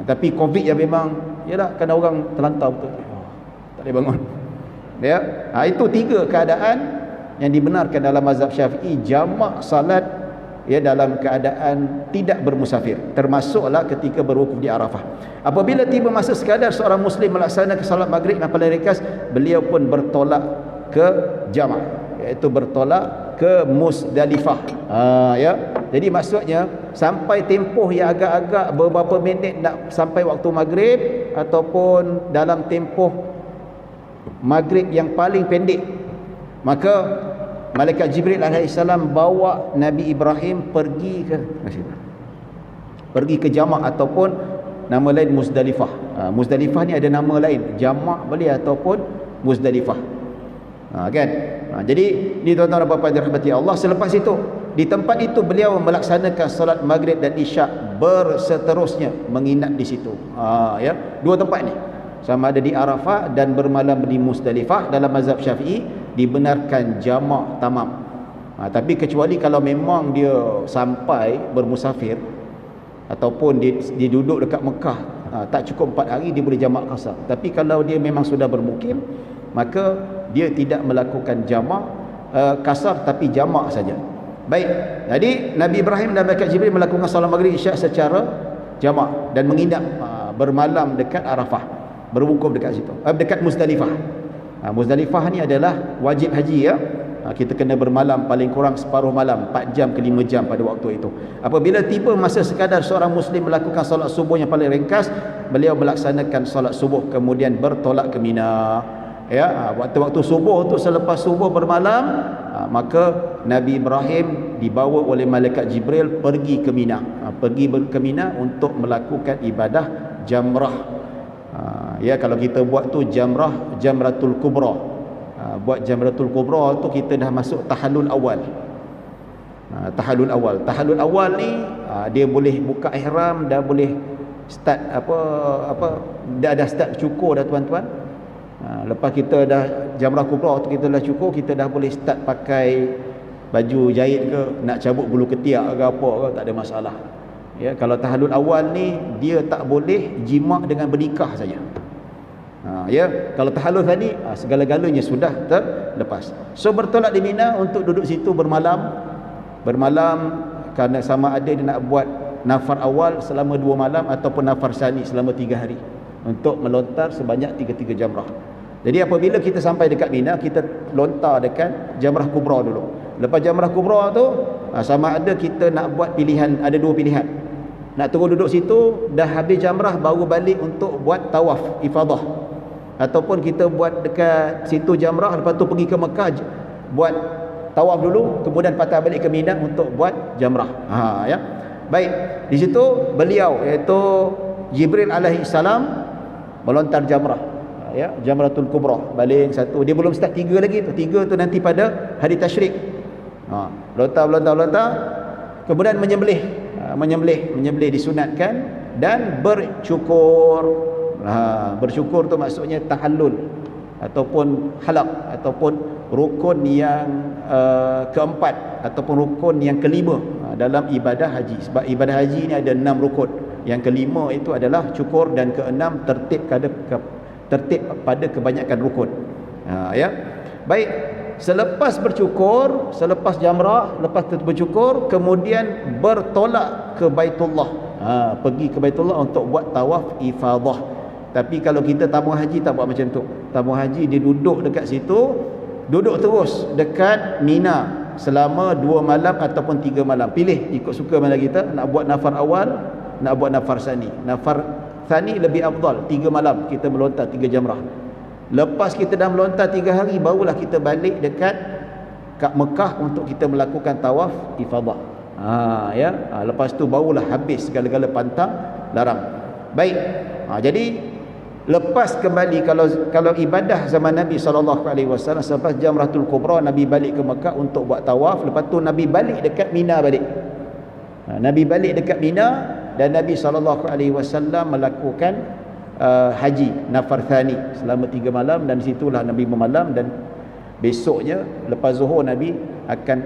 Speaker 1: Tapi covid yang memang, yalah, kena orang terlantar betul, tak boleh bangun. Ya, itu 3 keadaan yang dibenarkan dalam mazhab Syafi'i, jamak salat dalam keadaan tidak bermusafir, termasuklah ketika berwukuf di Arafah. Apabila tiba masa sekadar seorang muslim melaksanakan salat maghrib yang paling ringkas, beliau pun bertolak ke jamak, iaitu bertolak ke Muzdalifah. Ya. Jadi maksudnya sampai tempoh yang agak-agak beberapa minit nak sampai waktu maghrib, ataupun dalam tempoh maghrib yang paling pendek, maka malaikat Jibril alaihissalam bawa Nabi Ibrahim pergi ke jamak, ataupun nama lain Muzdalifah. Muzdalifah ni ada nama lain, jamak boleh ataupun Muzdalifah. Kan? Jadi ni tuan-tuan dan puan-puan dirahmati Allah, selepas itu di tempat itu beliau melaksanakan salat maghrib dan isyak berseterusnya, menginap di situ. Ya, 2 tempat ni, sama ada di Arafah dan bermalam di Muzdalifah. Dalam mazhab Syafi'i dibenarkan jamak tamam. Tapi kecuali kalau memang dia sampai bermusafir, ataupun dia duduk dekat Mekah, tak cukup 4 hari, dia boleh jamak kasar. Tapi kalau dia memang sudah bermukim, maka dia tidak melakukan jamak kasar, tapi jamak saja. Baik, jadi Nabi Ibrahim dan malaikat Jibril melakukan salat maghrib isyak secara jamak dan menginap bermalam dekat Arafah, berwukuf dekat situ, dekat Muzdalifah. Muzdalifah ni adalah wajib haji, ya. Kita kena bermalam paling kurang separuh malam, 4 jam ke 5 jam pada waktu itu. Apabila tiba masa sekadar seorang muslim melakukan solat subuh yang paling ringkas, beliau melaksanakan solat subuh kemudian bertolak ke Mina. Ya, waktu-waktu subuh tu, selepas subuh bermalam, maka Nabi Ibrahim dibawa oleh malaikat Jibril pergi ke Mina. Pergi ke Mina untuk melakukan ibadah jamrah. Ya, kalau kita buat tu jamratul kubra. Buat jamratul kubra tu kita dah masuk tahallul awal. Tahallul awal ni dia boleh buka ihram, dah boleh start dah start cukur dah tuan-tuan. Lepas kita dah jamrah kubra tu, kita dah cukur, kita dah boleh start pakai baju jahit ke, nak cabut bulu ketiak ke apa ke, tak ada masalah. Ya, kalau tahallul awal ni dia tak boleh jima' dengan bernikah saja. Ya, kalau tahallul tadi segala-galanya sudah terlepas. So bertolak di Mina untuk duduk situ bermalam kerana sama ada dia nak buat nafar awal selama 2 malam ataupun nafar sani selama 3 hari untuk melontar sebanyak 33 jamrah. Jadi apabila kita sampai dekat Mina, kita lontar dekat Jamrah Kubra dulu. Lepas Jamrah Kubra tu sama ada kita nak buat pilihan, ada 2 pilihan. Nak terus duduk situ dah habis jamrah baru balik untuk buat tawaf ifadah, ataupun kita buat dekat situ jamrah lepas tu pergi ke Mekah buat tawaf dulu kemudian patah balik ke Mina untuk buat jamrah. Ya. Baik, di situ beliau iaitu Jibril alaihi salam melontar jamrah. Ya, Jamratul Kubra, baling satu. Dia belum start 3 lagi tu. 3 tu nanti pada hari tasyrik. Lontar. Kemudian menyembelih disunatkan dan bercukur. Bersyukur tu maksudnya tahallul ataupun halaq ataupun rukun yang keempat ataupun rukun yang kelima dalam ibadah haji. Sebab ibadah haji ni ada 6 rukun. Yang kelima itu adalah cukur dan keenam tertib pada kebanyakan rukun. Ya. Baik, selepas bercukur, selepas jamrah, lepas bercukur, kemudian bertolak ke Baitullah. Pergi ke Baitullah untuk buat tawaf ifadah. Tapi kalau kita tabung haji tak buat macam tu. Tabung haji dia duduk dekat situ, duduk terus dekat Mina selama 2 malam ataupun 3 malam. Pilih ikut suka mana kita, nak buat nafar awal, nak buat nafar sani. Nafar Thani lebih afdal, 3 malam kita melontar 3 jamrah. Lepas kita dah melontar 3 hari, barulah kita balik dekat Mekah untuk kita melakukan tawaf ifadah. Ya. Lepas tu barulah habis segala-gala pantang larang. Baik. Jadi lepas kembali, kalau ibadah zaman Nabi SAW selepas Jamratul Kubra, Nabi balik ke Mekah untuk buat tawaf. Lepas tu Nabi balik dekat Mina balik. Nabi balik dekat Mina dan Nabi SAW melakukan haji nafar thani selama 3 malam, dan situlah Nabi bermalam, dan besoknya lepas zuhur Nabi akan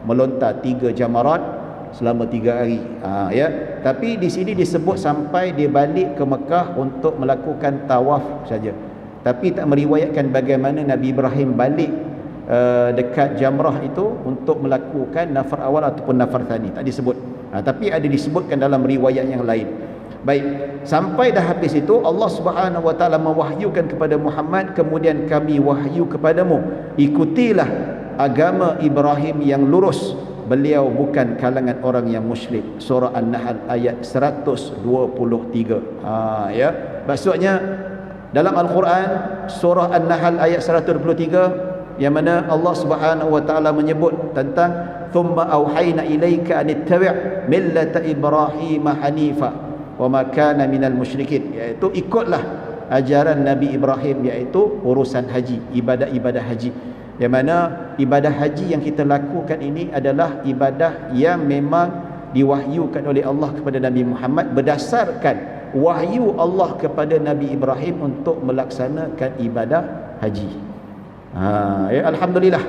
Speaker 1: melontar 3 jamarat selama 3 hari. Ya. Tapi di sini disebut sampai dia balik ke Mekah untuk melakukan tawaf saja. Tapi tak meriwayatkan bagaimana Nabi Ibrahim balik dekat jamrah itu untuk melakukan nafar awal ataupun nafar thani. Tak disebut. Tapi ada disebutkan dalam riwayat yang lain. Baik, sampai dah habis itu Allah Subhanahu wa taala mewahyukan kepada Muhammad, kemudian kami wahyu kepadamu, ikutilah agama Ibrahim yang lurus, beliau bukan kalangan orang yang musyrik. Surah An-Nahl ayat 123. Ya, maksudnya dalam Al-Quran surah An-Nahl ayat 123 yang mana Allah Subhanahu wa taala menyebut tentang thumma auhayna ilaika an ittabi' millata Ibrahim hanifa wa ma kana minal musyrikin, iaitu ikutlah ajaran Nabi Ibrahim, iaitu urusan haji, ibadah-ibadah haji. Yang mana ibadah haji yang kita lakukan ini adalah ibadah yang memang diwahyukan oleh Allah kepada Nabi Muhammad berdasarkan wahyu Allah kepada Nabi Ibrahim untuk melaksanakan ibadah haji. Ya, alhamdulillah.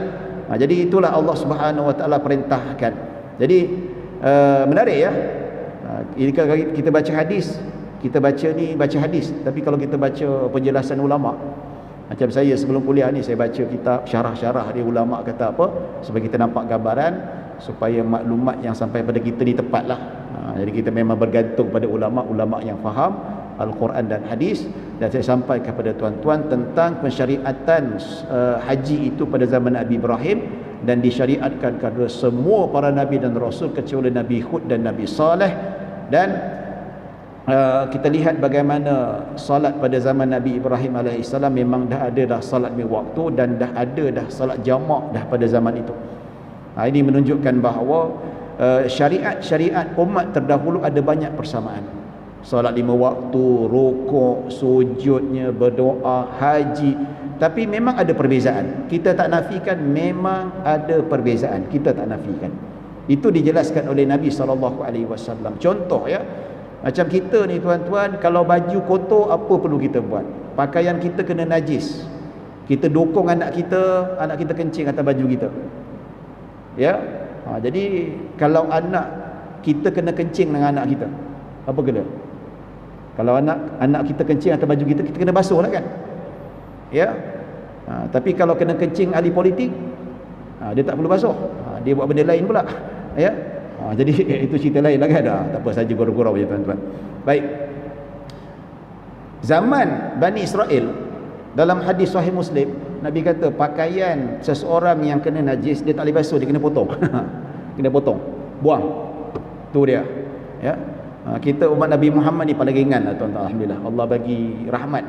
Speaker 1: Jadi itulah Allah Subhanahu wa taala perintahkan. Jadi menarik ya. Kalau kita baca hadis, kita baca hadis, tapi kalau kita baca penjelasan ulama, macam saya sebelum kuliah ni saya baca kitab syarah-syarah dia, ulama kata apa, supaya kita nampak gambaran, supaya maklumat yang sampai pada kita ni tepatlah. Jadi kita memang bergantung pada ulama-ulama yang faham Al-Quran dan hadis. Dan saya sampai kepada tuan-tuan tentang pensyariatan haji itu pada zaman Nabi Ibrahim, dan disyariatkan kepada semua para nabi dan rasul kecuali Nabi Hud dan Nabi Saleh. Dan kita lihat bagaimana salat pada zaman Nabi Ibrahim AS memang dah ada dah salat waktu, dan dah ada dah salat jamak dah pada zaman itu. Ini menunjukkan bahawa syariat-syariat umat terdahulu ada banyak persamaan. Salat 5 waktu, rukuk, sujudnya, berdoa, haji. Tapi memang ada perbezaan. Kita tak nafikan, memang ada perbezaan. Kita tak nafikan. Itu dijelaskan oleh Nabi SAW. Contoh ya, macam kita ni tuan-tuan, kalau baju kotor apa perlu kita buat? Pakaian kita kena najis, kita dukung anak kita kencing atas baju kita. Ya. Jadi kalau anak kita kena kencing dengan anak kita, apa kena? Kalau anak kita kencing atas baju kita, kita kena basuh lah kan? Ya. Tapi kalau kena kencing ahli politik, dia tak perlu basuh. Dia buat benda lain pula. Ya. Jadi itu cerita lain lah kan. Tak apa, saja gurau-gurau je tuan-tuan. Baik. Zaman Bani Israel, dalam hadis Sahih Muslim, Nabi kata pakaian seseorang yang kena najis, dia tak boleh basuh, dia kena potong. Kena potong, buang. Tu dia. Ya. Kita umat Nabi Muhammad ni paling ringan lah tuan-tuan. Alhamdulillah, Allah bagi rahmat,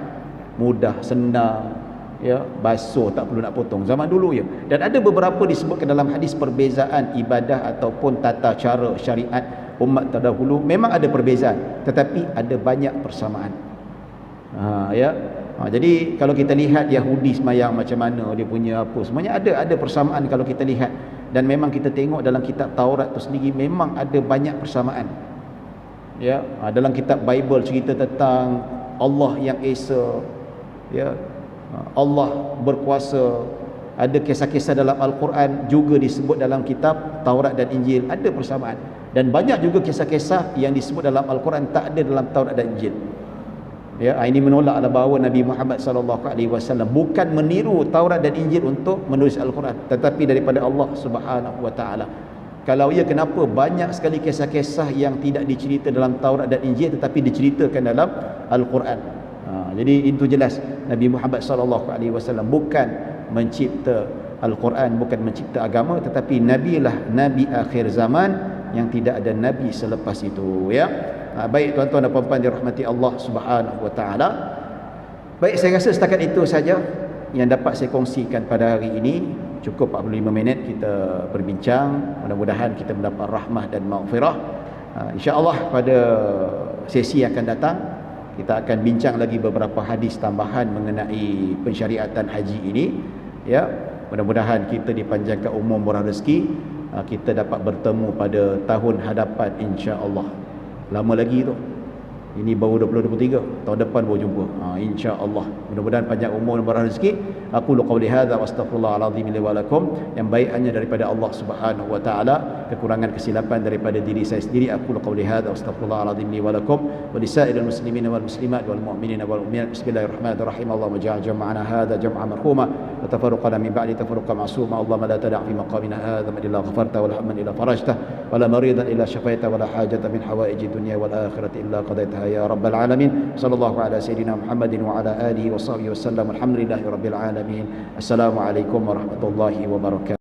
Speaker 1: mudah, senang. Ya, basuh tak perlu nak potong. Zaman dulu ya. Dan ada beberapa disebutkan dalam hadis perbezaan ibadah ataupun tata cara syariat umat terdahulu. Memang ada perbezaan, tetapi ada banyak persamaan. Ya. Jadi kalau kita lihat Yahudi semayang macam mana, dia punya apa, semuanya ada persamaan kalau kita lihat. Dan memang kita tengok dalam kitab Taurat tu sendiri memang ada banyak persamaan. Ya, dalam kitab Bible cerita tentang Allah yang Esa, ya, Allah berkuasa. Ada kisah-kisah dalam Al-Quran juga disebut dalam kitab Taurat dan Injil, ada persamaan. Dan banyak juga kisah-kisah yang disebut dalam Al-Quran tak ada dalam Taurat dan Injil. Ya, ini menolaklah bahawa Nabi Muhammad SAW bukan meniru Taurat dan Injil untuk menulis Al-Quran, tetapi daripada Allah Subhanahu Wa Taala. Kalau ya, kenapa banyak sekali kisah-kisah yang tidak dicerita dalam Taurat dan Injil tetapi diceritakan dalam Al-Quran. Jadi itu jelas Nabi Muhammad SAW bukan mencipta Al-Quran, bukan mencipta agama, tetapi Nabi lah Nabi akhir zaman yang tidak ada Nabi selepas itu. Ya. Baik tuan-tuan dan puan-puan dirahmati Allah Subhanahu Wa Taala. Baik, saya rasa setakat itu saja yang dapat saya kongsikan pada hari ini. Cukup 45 minit kita berbincang. Mudah-mudahan kita mendapat rahmah dan maghfirah. InsyaAllah pada sesi yang akan datang kita akan bincang lagi beberapa hadis tambahan mengenai pensyariatan haji ini. Ya, mudah-mudahan kita dipanjangkan umur, murah rezeki, kita dapat bertemu pada tahun hadapan insya-Allah. Lama lagi tu. Ini baru 2023, tahun depan baru jumpa. Insya-Allah. Mudah-mudahan panjang umur dan murah rezeki. Aku qauli hadza wa astaghfirullahalazim li wa lakum. Yang baik hanya daripada Allah Subhanahu Wa Taala, kekurangan kesilapan daripada diri saya sendiri. Aku qauli hadza wa astaghfirullahalazim li wa lakum wa lisairil muslimin wal muslimat wal mu'minin wal mu'minat. Bismillahirrahmanirrahim. Allahumma ja'al jam'ana hadza jam'an marhuma wa tafarruqana min ba'di tafarruqan ma'suma. Allahumma la tada' fi maqamina hadza ma illa ghafarta wa la hamman illa farajta wa la maridan illa shafaita wa la hajata min hawaiji dunya wal akhirati illa qadaita ya rabbal alamin. Sallallahu ala sayyidina Muhammadin wa ala alihi wa sahbihi wasallam. Alhamdulillahi rabbil alamin. Assalamualaikum warahmatullahi wabarakatuh.